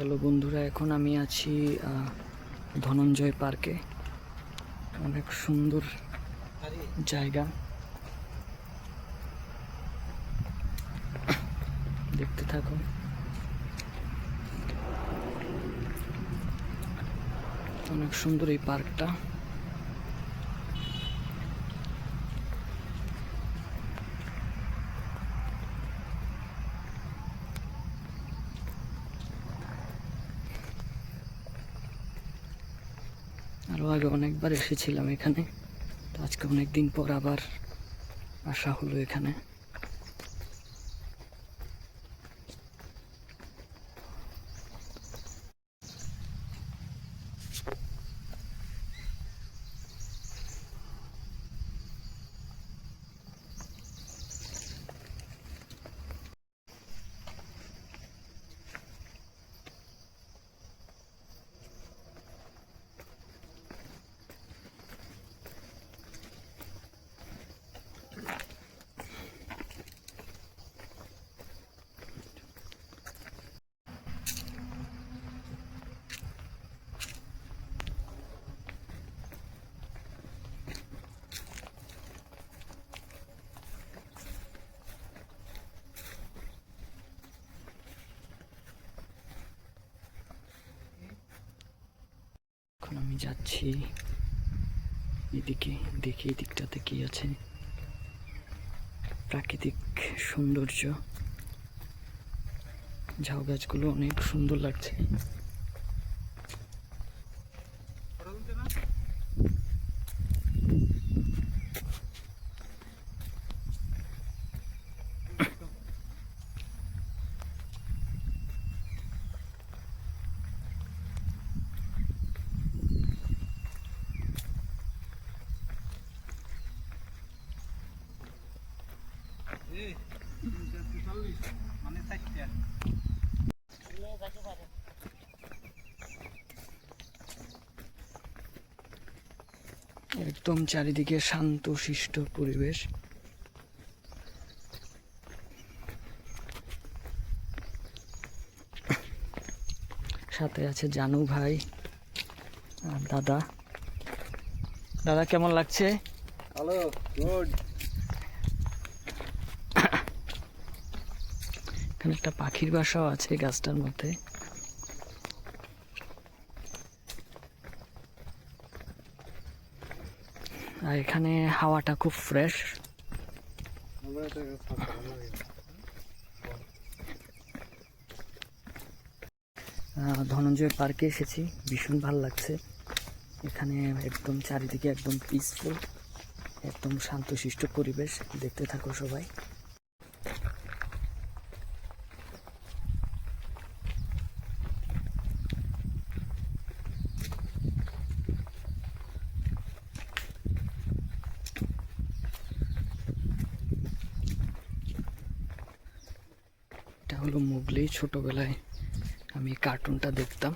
Hello বন্ধুরা, এখন আমি আছি ধনঞ্জয় পার্কে। অনেক সুন্দর জায়গা, দেখতে থাকো। অনেক সুন্দর এই পার্কটা। আরও আগে অনেকবার এসেছিলাম এখানে, তো আজকে অনেকদিন পর আবার আসা হলো এখানে। এখন আমি যাচ্ছি এদিকে, দেখি এই দিকটাতে কি আছে। প্রাকৃতিক সৌন্দর্য, ঝাউ গাছগুলো অনেক সুন্দর লাগছে। একদম চারিদিকে শান্ত শিষ্ট পরিবেশ। সাথে আছে জানু ভাই আর দাদা। দাদা, কেমন লাগছে? Hello, good. এখানে একটা পাখির বাসাও আছে গাছটার মধ্যে। আর এখানে হাওয়াটা খুব ফ্রেশ। ধনঞ্জয় পার্কে এসেছি, ভীষণ ভালো লাগছে এখানে। একদম চারিদিকে একদম পিসফুল, একদম শান্তশিষ্ট পরিবেশ। দেখতে থাকো সবাই। এটা হলো মোগলি। ছোটবেলায় আমি কার্টুনটা দেখতাম।